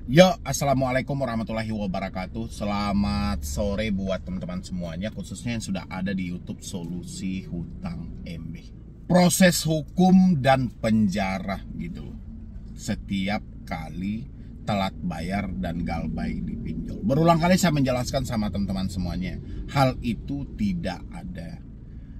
Yo, assalamualaikum warahmatullahi wabarakatuh. Selamat sore buat teman-teman semuanya, khususnya yang sudah ada di YouTube Solusi Hutang MB. Proses hukum dan penjara gitu loh. Setiap kali telat bayar dan galbay dipinjol. Berulang kali saya menjelaskan sama teman-teman semuanya, hal itu tidak ada.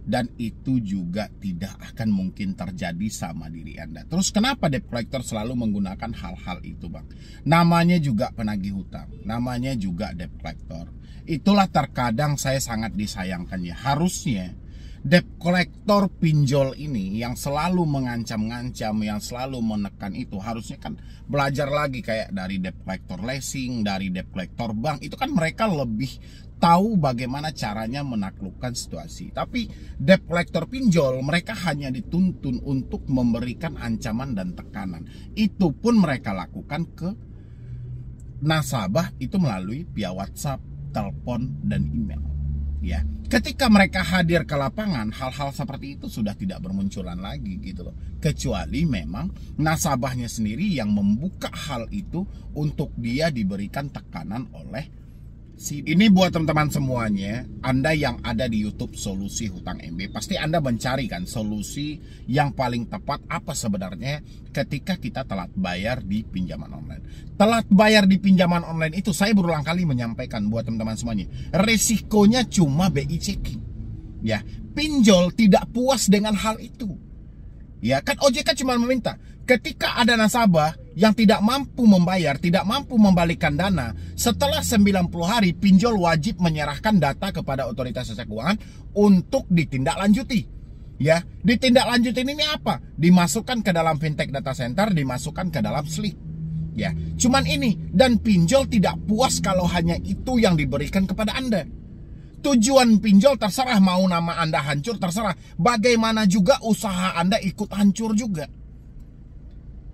Dan itu juga tidak akan mungkin terjadi sama diri Anda. Terus kenapa debt collector selalu menggunakan hal-hal itu, Bang? Namanya juga penagih hutang, namanya juga debt collector. Itulah terkadang saya sangat disayangkan ya. Harusnya debt collector pinjol ini yang selalu mengancam-ngancam, yang selalu menekan itu, harusnya kan belajar lagi kayak dari debt collector leasing, dari debt collector bank. Itu kan mereka lebih tahu bagaimana caranya menaklukkan situasi. Tapi debt collector pinjol, mereka hanya dituntun untuk memberikan ancaman dan tekanan. Itu pun mereka lakukan ke nasabah itu melalui via WhatsApp, telepon, dan email. Ya, ketika mereka hadir ke lapangan, hal-hal seperti itu sudah tidak bermunculan lagi gitu loh. Kecuali memang nasabahnya sendiri yang membuka hal itu untuk dia diberikan tekanan oleh ini. Buat teman-teman semuanya, Anda yang ada di YouTube Solusi Hutang MB, pasti Anda mencari kan solusi yang paling tepat apa sebenarnya ketika kita telat bayar di pinjaman online. Telat bayar di pinjaman online itu saya berulang kali menyampaikan buat teman-teman semuanya, resikonya cuma BI checking. Ya, pinjol tidak puas dengan hal itu. Ya kan OJK cuma meminta ketika ada nasabah yang tidak mampu membayar, tidak mampu membalikkan dana, setelah 90 hari pinjol wajib menyerahkan data kepada otoritas jasa keuangan untuk ditindaklanjuti. Ya, ditindaklanjuti ini apa? Dimasukkan ke dalam fintech data center, dimasukkan ke dalam slip. Ya, cuman ini, dan pinjol tidak puas kalau hanya itu yang diberikan kepada Anda. Tujuan pinjol terserah, mau nama Anda hancur terserah. Bagaimana juga usaha Anda ikut hancur juga.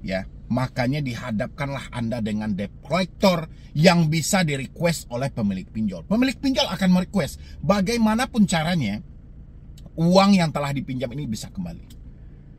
Ya, makanya dihadapkanlah Anda dengan debt collector yang bisa di-request oleh pemilik pinjol. Pemilik pinjol akan merequest bagaimanapun caranya uang yang telah dipinjam ini bisa kembali.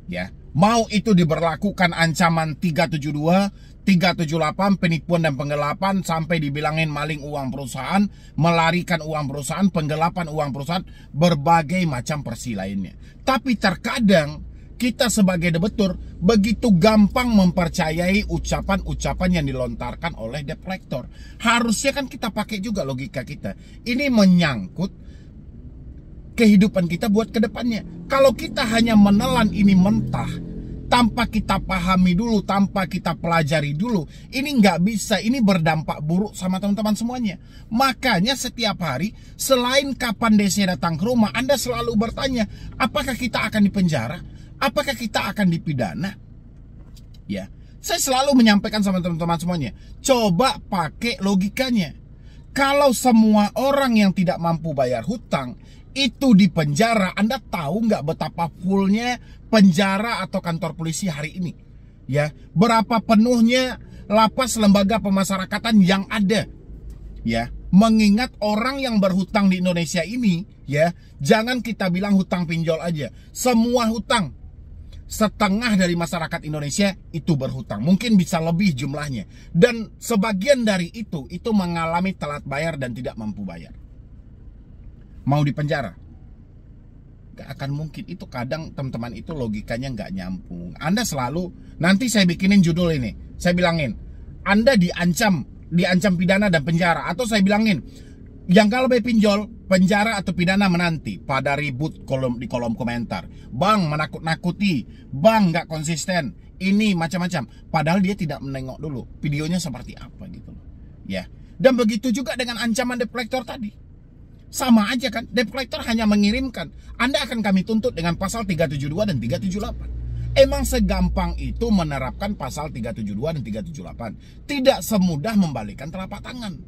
Ya, mau itu diberlakukan ancaman 372, 378, penipuan dan penggelapan, sampai dibilangin maling uang perusahaan, melarikan uang perusahaan, penggelapan uang perusahaan, berbagai macam versi lainnya. Tapi terkadang kita sebagai debitur begitu gampang mempercayai ucapan-ucapan yang dilontarkan oleh debt collector. Harusnya kan kita pakai juga logika kita. Ini menyangkut kehidupan kita buat kedepannya. Kalau kita hanya menelan ini mentah, tanpa kita pahami dulu, tanpa kita pelajari dulu, ini nggak bisa, ini berdampak buruk sama teman-teman semuanya. Makanya setiap hari, selain kapan DC datang ke rumah, Anda selalu bertanya, apakah kita akan dipenjara? Apakah kita akan dipidana? Ya, saya selalu menyampaikan sama teman-teman semuanya, coba pakai logikanya. Kalau semua orang yang tidak mampu bayar hutang itu di penjara, Anda tahu nggak betapa fullnya penjara atau kantor polisi hari ini? Ya, berapa penuhnya lapas lembaga pemasyarakatan yang ada? Ya, mengingat orang yang berhutang di Indonesia ini, ya, jangan kita bilang hutang pinjol aja, semua hutang. Setengah dari masyarakat Indonesia itu berhutang, mungkin bisa lebih jumlahnya. Dan sebagian dari itu mengalami telat bayar dan tidak mampu bayar. Mau dipenjara? Gak akan mungkin. Itu kadang teman-teman itu logikanya gak nyambung. Anda selalu, nanti saya bikinin judul ini, saya bilangin, Anda diancam pidana dan penjara. Atau saya bilangin, yang kalau pinjol, penjara atau pidana menanti. Pada ribut di kolom komentar, Bang menakut-nakuti, Bang gak konsisten, ini macam-macam. Padahal dia tidak menengok dulu videonya seperti apa gitu loh. Ya, dan begitu juga dengan ancaman debt collector tadi. Sama aja kan, debt collector hanya mengirimkan, Anda akan kami tuntut dengan pasal 372 dan 378. Emang segampang itu menerapkan pasal 372 dan 378. Tidak semudah membalikan telapak tangan.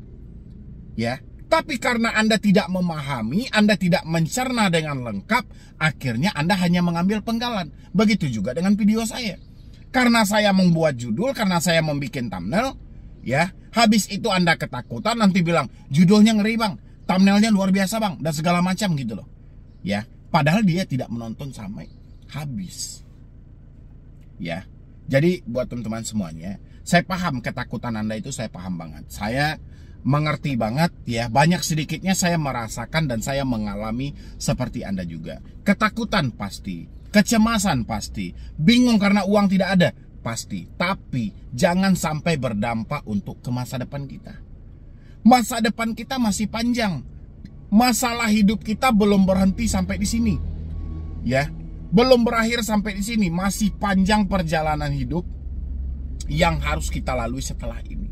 Ya, tapi karena Anda tidak memahami, Anda tidak mencerna dengan lengkap, akhirnya Anda hanya mengambil penggalan. Begitu juga dengan video saya. Karena saya membuat judul, karena saya membuat thumbnail, ya, habis itu Anda ketakutan, nanti bilang, judulnya ngeri Bang, thumbnailnya luar biasa Bang, dan segala macam gitu loh. Ya, padahal dia tidak menonton sampai habis. Ya, jadi buat teman-teman semuanya, Saya paham ketakutan Anda itu, saya paham banget. Saya mengerti banget ya, banyak sedikitnya saya merasakan dan saya mengalami seperti Anda juga. Ketakutan pasti, kecemasan pasti, bingung karena uang tidak ada pasti. Tapi jangan sampai berdampak untuk ke masa depan kita. Masa depan kita masih panjang. Masalah hidup kita belum berhenti sampai di sini. Ya, belum berakhir sampai di sini, masih panjang perjalanan hidup yang harus kita lalui setelah ini.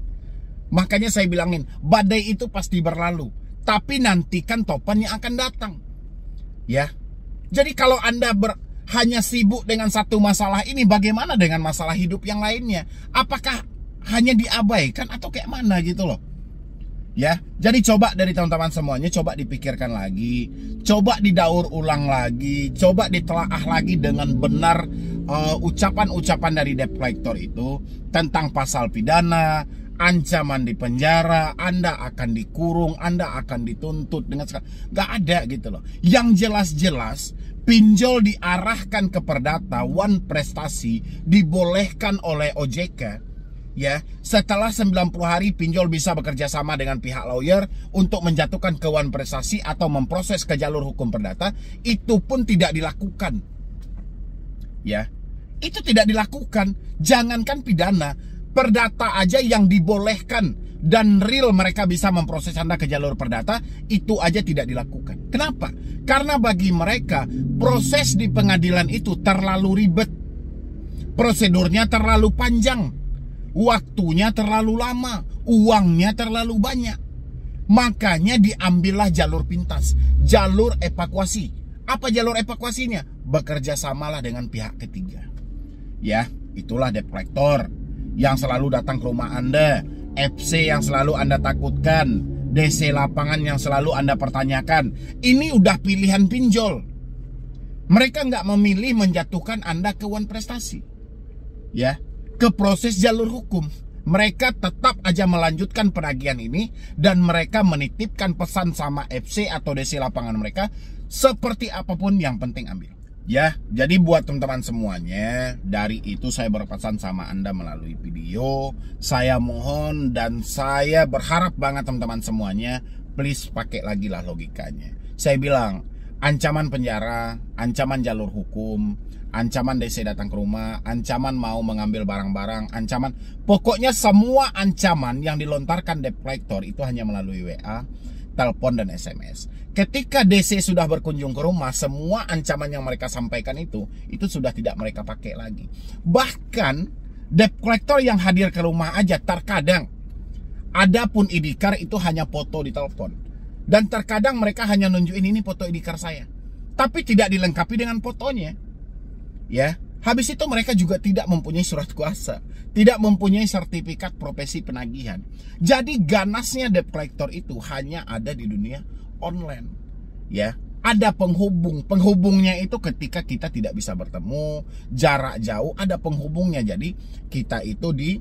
Makanya saya bilangin, badai itu pasti berlalu, tapi nantikan topan yang akan datang. Ya. Jadi kalau Anda hanya sibuk dengan satu masalah ini, bagaimana dengan masalah hidup yang lainnya? Apakah hanya diabaikan atau kayak mana gitu loh? Ya, jadi coba dari teman-teman semuanya, coba dipikirkan lagi, coba didaur ulang lagi, coba ditelaah lagi dengan benar ucapan-ucapan dari debt collector itu tentang pasal pidana, ancaman di penjara, Anda akan dikurung, Anda akan dituntut dengan segala, nggak ada gitu loh. Yang jelas-jelas pinjol diarahkan ke perdata, One Prestasi dibolehkan oleh OJK. Ya, setelah 90 hari pinjol bisa bekerja sama dengan pihak lawyer untuk menjatuhkan ke One Prestasi atau memproses ke jalur hukum perdata, itu pun tidak dilakukan. Ya, itu tidak dilakukan. Jangankan pidana, perdata aja yang dibolehkan dan real mereka bisa memproses Anda ke jalur perdata, itu aja tidak dilakukan. Kenapa? Karena bagi mereka proses di pengadilan itu terlalu ribet, prosedurnya terlalu panjang, waktunya terlalu lama, uangnya terlalu banyak. Makanya diambillah jalur pintas, jalur evakuasi. Apa jalur evakuasinya? Bekerja samalah dengan pihak ketiga. Ya, itulah debt collector yang selalu datang ke rumah Anda, FC yang selalu Anda takutkan, DC lapangan yang selalu Anda pertanyakan. Ini udah pilihan pinjol. Mereka nggak memilih menjatuhkan Anda ke One Prestasi, ya, ke proses jalur hukum. Mereka tetap aja melanjutkan penagihan ini dan mereka menitipkan pesan sama FC atau DC lapangan mereka, seperti apapun yang penting ambil. Ya, jadi buat teman-teman semuanya, dari itu saya berpesan sama Anda melalui video. Saya mohon dan saya berharap banget teman-teman semuanya, please pakai lagi lah logikanya. Saya bilang, ancaman penjara, ancaman jalur hukum, ancaman DC datang ke rumah, ancaman mau mengambil barang-barang, ancaman, pokoknya semua ancaman yang dilontarkan debt collector itu hanya melalui WA, telepon dan SMS. Ketika DC sudah berkunjung ke rumah, semua ancaman yang mereka sampaikan itu sudah tidak mereka pakai lagi. Bahkan debt collector yang hadir ke rumah aja terkadang ada pun ID card itu hanya foto di telepon. Dan terkadang mereka hanya nunjukin ini foto ID card saya, tapi tidak dilengkapi dengan fotonya. Ya, habis itu mereka juga tidak mempunyai surat kuasa, tidak mempunyai sertifikat profesi penagihan. Jadi ganasnya debt collector itu hanya ada di dunia online. Ya, ada penghubungnya itu ketika kita tidak bisa bertemu, jarak jauh, ada penghubungnya. Jadi kita itu di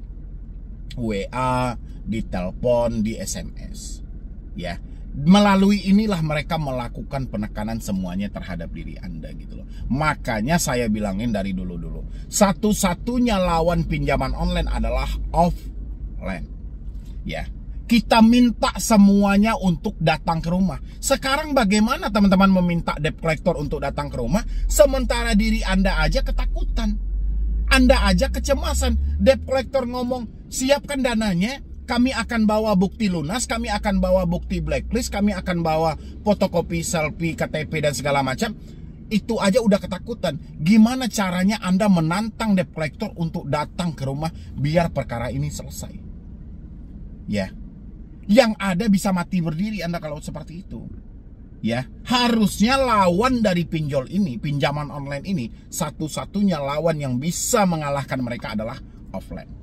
WA, di telepon, di SMS. Ya, melalui inilah mereka melakukan penekanan semuanya terhadap diri Anda gitu loh. Makanya saya bilangin dari dulu-dulu, satu-satunya lawan pinjaman online adalah offline. Ya, kita minta semuanya untuk datang ke rumah. Sekarang bagaimana teman-teman meminta debt collector untuk datang ke rumah, sementara diri Anda aja ketakutan, Anda aja kecemasan. Debt collector ngomong, siapkan dananya, kami akan bawa bukti lunas, kami akan bawa bukti blacklist, kami akan bawa fotokopi selfie, KTP dan segala macam. Itu aja udah ketakutan. Gimana caranya Anda menantang debt collector untuk datang ke rumah biar perkara ini selesai? Ya, yang ada bisa mati berdiri Anda kalau seperti itu. Ya, harusnya lawan dari pinjol ini, pinjaman online ini, satu-satunya lawan yang bisa mengalahkan mereka adalah offline.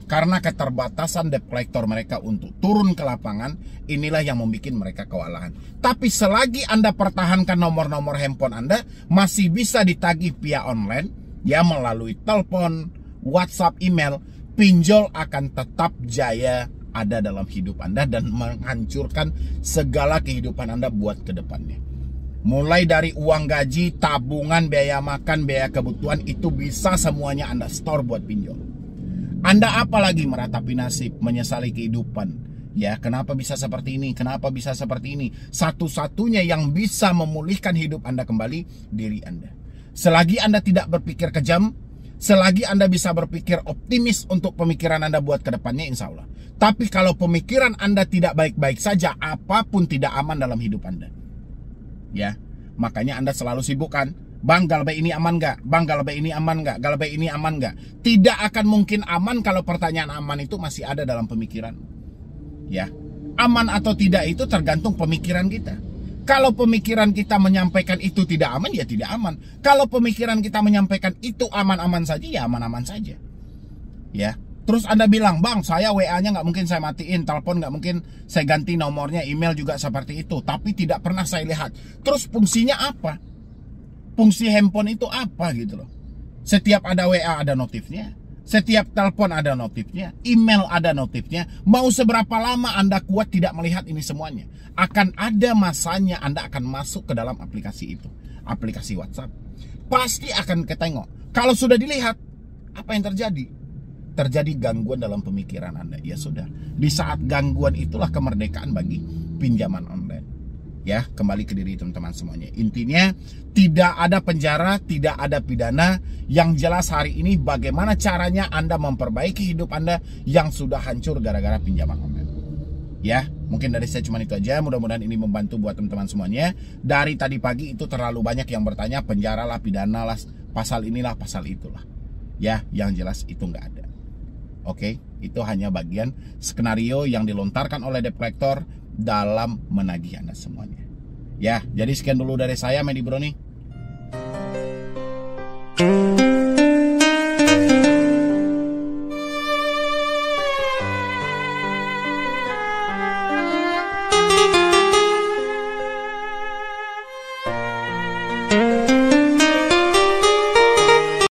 Karena keterbatasan debt collector mereka untuk turun ke lapangan, inilah yang membuat mereka kewalahan. Tapi selagi Anda pertahankan nomor-nomor handphone Anda, masih bisa ditagih via online, ya, melalui telepon, WhatsApp, email, pinjol akan tetap jaya ada dalam hidup Anda dan menghancurkan segala kehidupan Anda buat ke depannya. Mulai dari uang gaji, tabungan, biaya makan, biaya kebutuhan, itu bisa semuanya Anda store buat pinjol. Anda apalagi meratapi nasib, menyesali kehidupan. Ya, kenapa bisa seperti ini? Kenapa bisa seperti ini? Satu-satunya yang bisa memulihkan hidup Anda kembali, diri Anda. Selagi Anda tidak berpikir kejam, selagi Anda bisa berpikir optimis untuk pemikiran Anda buat ke depannya, insya Allah. Tapi kalau pemikiran Anda tidak baik-baik saja, apapun tidak aman dalam hidup Anda. Ya, makanya Anda selalu sibuk kan? Bang, galbay ini aman nggak? Bang, galbay ini aman nggak? Galbay ini aman nggak? Tidak akan mungkin aman kalau pertanyaan aman itu masih ada dalam pemikiran. Ya, aman atau tidak itu tergantung pemikiran kita. Kalau pemikiran kita menyampaikan itu tidak aman, ya tidak aman. Kalau pemikiran kita menyampaikan itu aman-aman saja, ya aman-aman saja. Ya, terus Anda bilang, bang, saya WA-nya nggak mungkin saya matiin, telepon nggak mungkin saya ganti nomornya, email juga seperti itu, tapi tidak pernah saya lihat. Terus fungsinya apa? Fungsi handphone itu apa gitu loh? Setiap ada WA ada notifnya. Setiap telepon ada notifnya, email ada notifnya. Mau seberapa lama Anda kuat tidak melihat ini semuanya? Akan ada masanya Anda akan masuk ke dalam aplikasi itu. Aplikasi WhatsApp. Pasti akan ketengok. Kalau sudah dilihat, apa yang terjadi? Terjadi gangguan dalam pemikiran Anda. Ya sudah. Di saat gangguan itulah kemerdekaan bagi pinjaman online. Ya, kembali ke diri teman-teman semuanya. Intinya, tidak ada penjara, tidak ada pidana. Yang jelas hari ini bagaimana caranya Anda memperbaiki hidup Anda yang sudah hancur gara-gara pinjaman online. Ya, mungkin dari saya cuma itu aja. Mudah-mudahan ini membantu buat teman-teman semuanya. Dari tadi pagi itu terlalu banyak yang bertanya, penjara lah, pidana lah, pasal inilah, pasal itulah. Ya, yang jelas itu nggak ada. Oke, itu hanya bagian skenario yang dilontarkan oleh debt collector dalam menagih Anda semuanya. Ya, jadi sekian dulu dari saya, Medi Bro nih.